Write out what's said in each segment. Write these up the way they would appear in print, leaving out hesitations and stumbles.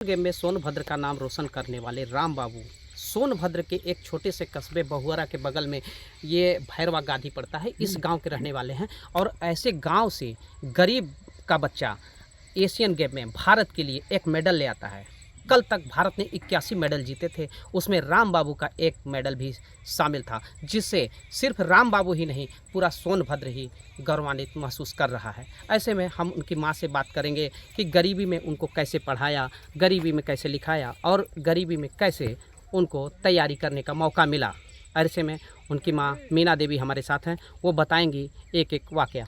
Game में सोनभद्र का नाम रोशन करने वाले राम बाबू सोनभद्र के एक छोटे से कस्बे बहुअरा के बगल में ये भैरवा गादी पड़ता है। इस गांव के रहने वाले हैं और ऐसे गांव से गरीब का बच्चा एशियन गेम में भारत के लिए एक मेडल ले आता है। कल तक भारत ने 81 मेडल जीते थे, उसमें राम बाबू का एक मेडल भी शामिल था, जिससे सिर्फ राम बाबू ही नहीं पूरा सोनभद्र ही गौरवान्वित महसूस कर रहा है। ऐसे में हम उनकी माँ से बात करेंगे कि गरीबी में उनको कैसे पढ़ाया, गरीबी में कैसे लिखाया और गरीबी में कैसे उनको तैयारी करने का मौका मिला। ऐसे में उनकी माँ मीना देवी हमारे साथ हैं, वो बताएंगी एक एक वाक़या।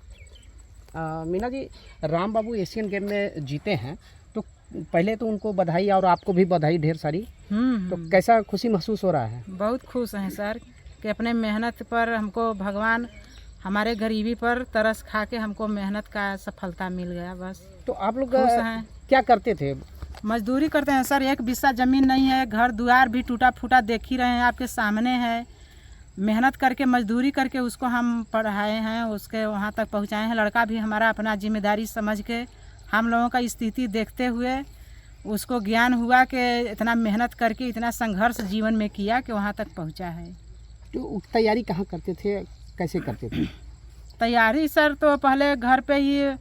मीना जी, राम बाबू एशियन गेम में जीते हैं तो पहले तो उनको बधाई और आपको भी बधाई ढेर सारी। तो कैसा खुशी महसूस हो रहा है? बहुत खुश हैं सर कि अपने मेहनत पर हमको भगवान हमारे गरीबी पर तरस खा के हमको मेहनत का सफलता मिल गया। बस तो आप लोग खुश हैं। क्या करते थे? मजदूरी करते हैं सर, एक बिस्सा ज़मीन नहीं है, घर द्वार भी टूटा फूटा देख ही रहे हैं, आपके सामने है। मेहनत करके मजदूरी करके उसको हम पढ़ाए हैं, उसके वहाँ तक पहुँचाए हैं। लड़का भी हमारा अपना जिम्मेदारी समझ के हम लोगों का स्थिति देखते हुए उसको ज्ञान हुआ कि इतना मेहनत करके इतना संघर्ष जीवन में किया कि वहाँ तक पहुँचा है। तो तैयारी कहाँ करते थे, कैसे करते थे? तैयारी सर तो पहले घर पे ही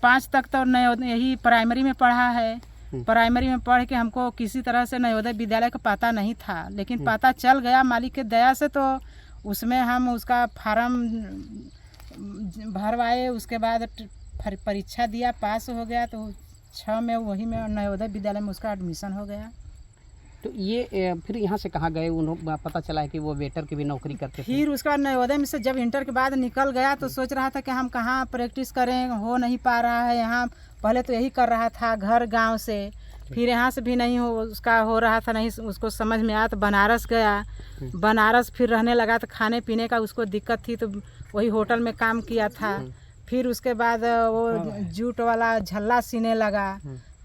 5 तक तो यही प्राइमरी में पढ़ा है। प्राइमरी में पढ़ के हमको किसी तरह से नवोदय विद्यालय का पता नहीं था, लेकिन पता चल गया मालिक के दया से। तो उसमें हम उसका फार्म भरवाए, उसके बाद परीक्षा दिया, पास हो गया। तो 6 में वही में नवोदय विद्यालय में उसका एडमिशन हो गया। तो ये फिर यहाँ से कहाँ गए? उन्होंने पता चला है कि वो वेटर की भी नौकरी करते थे। फिर उसका नवोदय में से जब इंटर के बाद निकल गया तो सोच रहा था कि हम कहाँ प्रैक्टिस करें, हो नहीं पा रहा है यहाँ। पहले तो यही कर रहा था घर गांव से, फिर यहाँ से भी नहीं उसका हो रहा था, नहीं उसको समझ में आया तो बनारस गया। बनारस फिर रहने लगा तो खाने पीने का उसको दिक्कत थी, तो वही होटल में काम किया था। फिर उसके बाद वो जूट वाला झल्ला सीने लगा।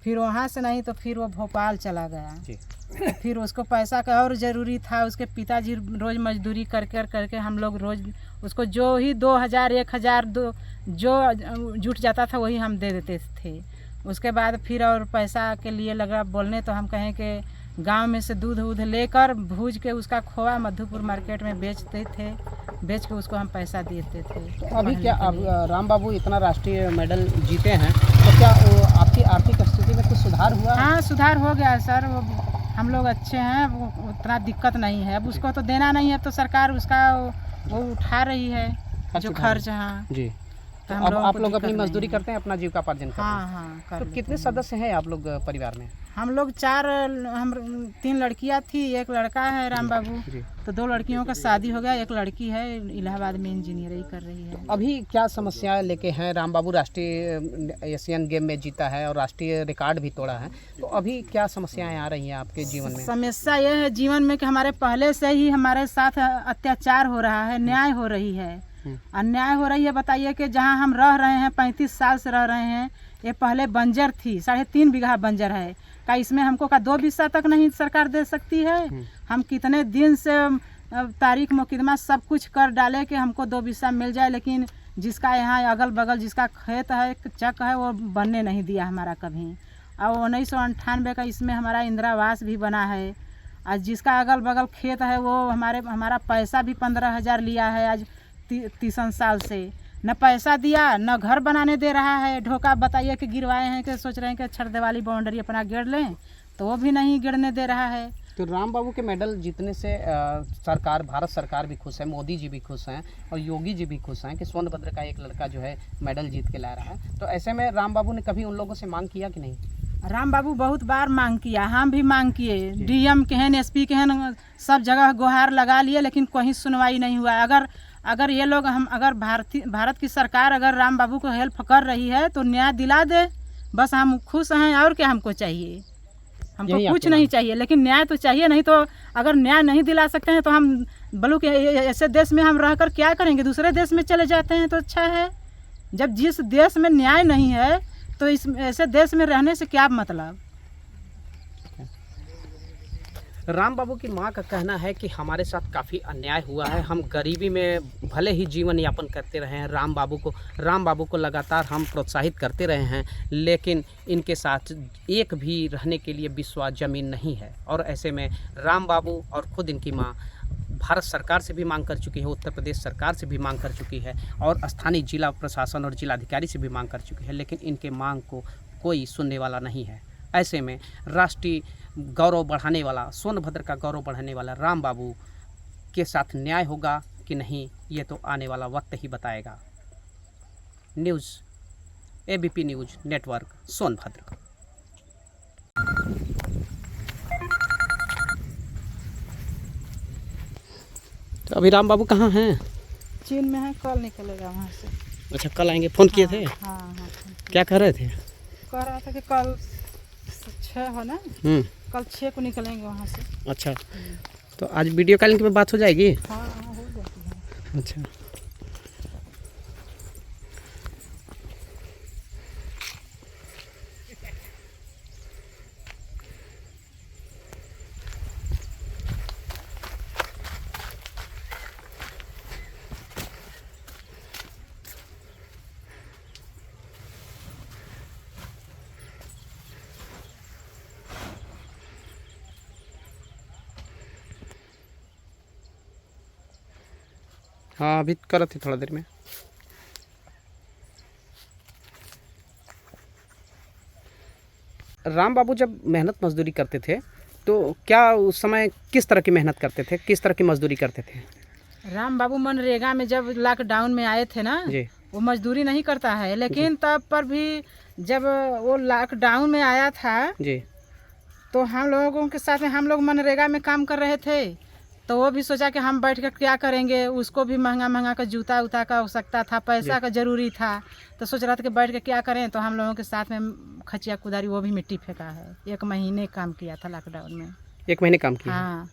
फिर वहाँ से नहीं तो फिर वो भोपाल चला गया। फिर उसको पैसा का और ज़रूरी था, उसके पिताजी रोज़ मजदूरी करके हम लोग रोज़ उसको जो ही 2000 1000 जो जुट जाता था वही हम दे देते थे। उसके बाद फिर और पैसा के लिए लगा बोलने, तो हम कहें कि गांव में से दूध वूध लेकर भूज के उसका खोआ मधुपुर मार्केट में बेचते थे, बेच के उसको हम पैसा देते थे। तो अभी क्या अब राम बाबू इतना राष्ट्रीय मेडल जीते हैं तो क्या आपकी आर्थिक स्थिति में कुछ सुधार हुआ? हाँ, सुधार हो गया है सर। वो हम लोग अच्छे हैं, वो उतना दिक्कत नहीं है। अब उसको तो देना नहीं है, तो सरकार उसका वो उठा रही है जो खर्च। हाँ जी। तो अब आप लोग अपनी मजदूरी करते हैं, अपना जीविकापार्जन करते हैं? हाँ कर तो कितने सदस्य हैं आप लोग परिवार में? हम लोग 3 लड़कियां थी, एक लड़का है राम बाबू। तो 2 लड़कियों का शादी हो गया, एक लड़की है इलाहाबाद में इंजीनियरिंग कर रही है। अभी क्या समस्याएं लेके हैं? राम बाबू राष्ट्रीय एशियन गेम में जीता है और राष्ट्रीय रिकॉर्ड भी तोड़ा है, तो अभी क्या समस्याएं आ रही हैं आपके जीवन में? समस्या यह है जीवन में कि हमारे पहले से ही हमारे साथ अत्याचार हो रहा है, न्याय हो रही है, अन्याय हो रही है। बताइए कि जहाँ हम रह रहे हैं, 35 साल से रह रहे हैं, ये पहले बंजर थी, 3.5 बीघा बंजर है। का इसमें हमको का 2 बिस्सा तक नहीं सरकार दे सकती है? हम कितने दिन से तारीख मुकदमा सब कुछ कर डाले कि हमको 2 बिस्सा मिल जाए, लेकिन जिसका यहाँ अगल बगल जिसका खेत है, चक है, वो बनने नहीं दिया हमारा कभी। और 1998 का इसमें हमारा इंदिरा आवास भी बना है। आज जिसका अगल बगल खेत है वो हमारा पैसा भी 15,000 लिया है आज 30 साल से, न पैसा दिया न घर बनाने दे रहा है। ढोका बताइए कि गिरवाए हैं कि सोच रहे हैं कि छड़ वाली बाउंड्री अपना गिर लें, तो वो भी नहीं गिरने दे रहा है। तो राम बाबू के मेडल जीतने से सरकार, भारत सरकार भी खुश है, मोदी जी भी खुश हैं और योगी जी भी खुश हैं कि सोनभद्र का एक लड़का जो है मेडल जीत के ला रहा है। तो ऐसे में राम बाबू ने कभी उन लोगों से मांग किया कि नहीं? राम बाबू बहुत बार मांग किया, हम भी मांग किए, डीएम के हैं, एसपी के हैं, सब जगह गुहार लगा लिए, लेकिन कोई सुनवाई नहीं हुआ। अगर ये लोग अगर भारत की सरकार अगर राम बाबू को हेल्प कर रही है तो न्याय दिला दे, बस हम खुश हैं। और क्या हमको चाहिए? हमको कुछ नहीं चाहिए, लेकिन न्याय तो चाहिए। नहीं तो अगर न्याय नहीं दिला सकते हैं तो हम बोलूँ कि ऐसे देश में हम रहकर क्या करेंगे? दूसरे देश में चले जाते हैं तो अच्छा है। जब जिस देश में न्याय नहीं है तो इस ऐसे देश में रहने से क्या मतलब? राम बाबू की मां का कहना है कि हमारे साथ काफ़ी अन्याय हुआ है। हम गरीबी में भले ही जीवन यापन करते रहे हैं, राम बाबू को लगातार हम प्रोत्साहित करते रहे हैं, लेकिन इनके साथ एक भी रहने के लिए बिस्वा ज़मीन नहीं है। और ऐसे में राम बाबू और ख़ुद इनकी मां भारत सरकार से भी मांग कर चुकी है, उत्तर प्रदेश सरकार से भी मांग कर चुकी है और स्थानीय जिला प्रशासन और जिलाधिकारी से भी मांग कर चुकी है, लेकिन इनके मांग को कोई सुनने वाला नहीं है। ऐसे में राष्ट्रीय गौरव बढ़ाने वाला, सोनभद्र का गौरव बढ़ाने वाला राम बाबू के साथ न्याय होगा कि नहीं, ये तो आने वाला वक्त ही बताएगा। News ABP news network Sonbhadra. तो अभी राम बाबू कहाँ हैं? चीन में है, कल निकलेगा वहाँ से। अच्छा, कल आएंगे। फ़ोन किए थे? हाँ। क्या कह रहे थे? कह रहा था कि कल 6 हो ना, कल 6 को निकलेंगे वहाँ से। अच्छा, तो आज वीडियो कॉलिंग पे बात हो जाएगी? हाँ हो जाती है। अच्छा, हाँ अभी कर रहे थे थोड़ा देर में। राम बाबू जब मेहनत मजदूरी करते थे तो क्या उस समय किस तरह की मेहनत करते थे, किस तरह की मजदूरी करते थे? राम बाबू मनरेगा में जब लॉकडाउन में आए थे ना जी, वो मजदूरी नहीं करता है, लेकिन तब पर भी जब वो लॉकडाउन में आया था जी, तो हम लोगों के साथ में हम लोग मनरेगा में काम कर रहे थे, तो वो भी सोचा कि हम बैठ कर क्या करेंगे, उसको भी महंगा का जूता उता का आवश्यकता था, पैसा का ज़रूरी था, तो सोच रहा था कि बैठ के क्या करें। तो हम लोगों के साथ में खचिया कुदारी वो भी मिट्टी फेंका है। 1 महीने काम किया था लॉकडाउन में। 1 महीने काम किया? हाँ,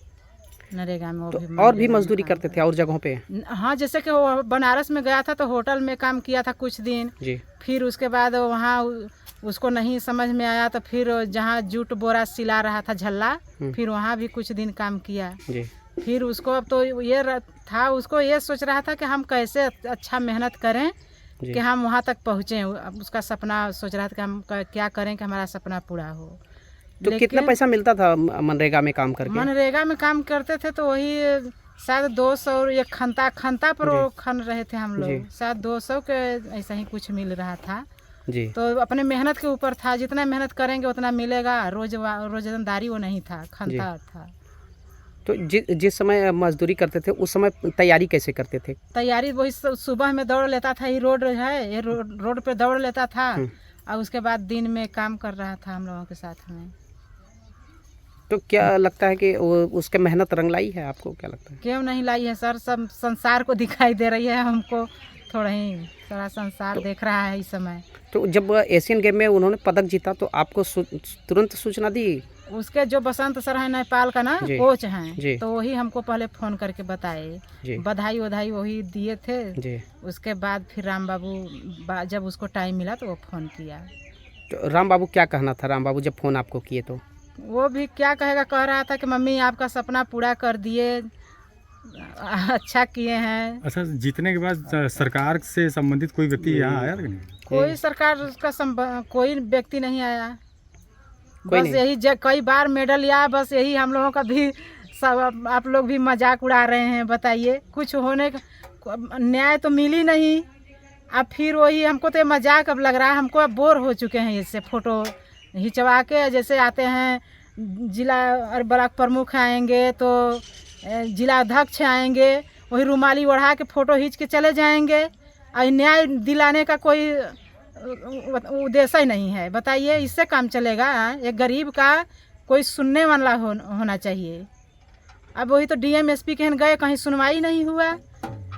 नरेगा में वो तो भी और भी मजदूरी करते थे और जगहों पे? हाँ, जैसे कि वो बनारस में गया था तो होटल में काम किया था कुछ दिन। जी, फिर उसके बाद वहाँ उसको नहीं समझ में आया तो फिर जहाँ जूट बोरा सिला रहा था झल्ला, फिर वहाँ भी कुछ दिन काम किया। जी, फिर उसको अब तो ये था, उसको ये सोच रहा था कि हम कैसे अच्छा मेहनत करें कि हम वहाँ तक पहुँचें। अब उसका सपना सोच रहा था कि हम क्या करें कि हमारा सपना पूरा हो। तो कितना पैसा मिलता था मनरेगा में काम करके? मनरेगा में काम करते थे तो वही शायद 200, एक खंता पर वो खन रहे थे हम लोग, शायद 200 के ऐसा ही कुछ मिल रहा था जी। तो अपने मेहनत के ऊपर था, जितना मेहनत करेंगे उतना मिलेगा। रोजगारी वो नहीं था, खंता था। तो जिस समय मजदूरी करते थे उस समय तैयारी कैसे करते थे? तैयारी वही सुबह में दौड़ लेता था, ये रोड है, ये रोड पे दौड़ लेता था और उसके बाद दिन में काम कर रहा था हम लोगों के साथ में। तो क्या लगता है कि उसके मेहनत रंग लाई है? आपको क्या लगता है? क्यों नहीं लाई है सर, सब संसार को दिखाई दे रही है, हमको थोड़ा ही सारा संसार देख रहा है इस समय। तो जब एशियन गेम में उन्होंने पदक जीता तो आपको तुरंत सूचना दी? उसके जो बसंत सर है नेपाल का ना कोच हैं, तो वही हमको पहले फ़ोन करके बताए, बधाई वधाई वही दिए थे जी। उसके बाद फिर राम बाबू जब उसको टाइम मिला तो वो फ़ोन किया। तो राम बाबू क्या कहना था, राम बाबू जब फ़ोन आपको किए तो? वो भी क्या कहेगा, कह रहा था कि मम्मी आपका सपना पूरा कर दिए, अच्छा किए हैं। अच्छा, जीतने के बाद सरकार से संबंधित कोई व्यक्ति यहाँ आया कि नहीं? कोई सरकार का कोई व्यक्ति नहीं आया, बस यही कई बार मेडल या बस यही हम लोगों का भी सब आप लोग भी मजाक उड़ा रहे हैं। बताइए, कुछ होने का न्याय तो मिली नहीं। अब फिर वही हमको तो मजाक अब लग रहा है, हमको अब बोर हो चुके हैं इससे। फ़ोटो खिंचवा के जैसे आते हैं जिला और ब्लॉक प्रमुख आएंगे तो जिला अध्यक्ष आएंगे, वही रुमाली ओढ़ा के फ़ोटो खींच के चले जाएंगे और न्याय दिलाने का कोई उद्देश्य ही नहीं है। बताइए, इससे काम चलेगा? एक गरीब का कोई सुनने वाला होना चाहिए। अब वही तो डीएम एसपी के यहाँ गए, कहीं सुनवाई नहीं हुआ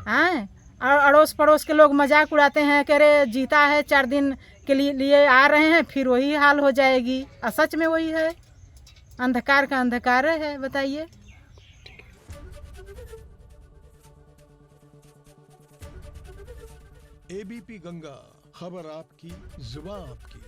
हैं। और अड़ोस पड़ोस के लोग मजाक उड़ाते हैं, कह रहे जीता है 4 दिन के लिए आ रहे हैं, फिर वही हाल हो जाएगी। और सच में वही है, अंधकार का अंधकार है। बताइए। एबीपी गंगा, खबर आपकी, जुबान आपकी।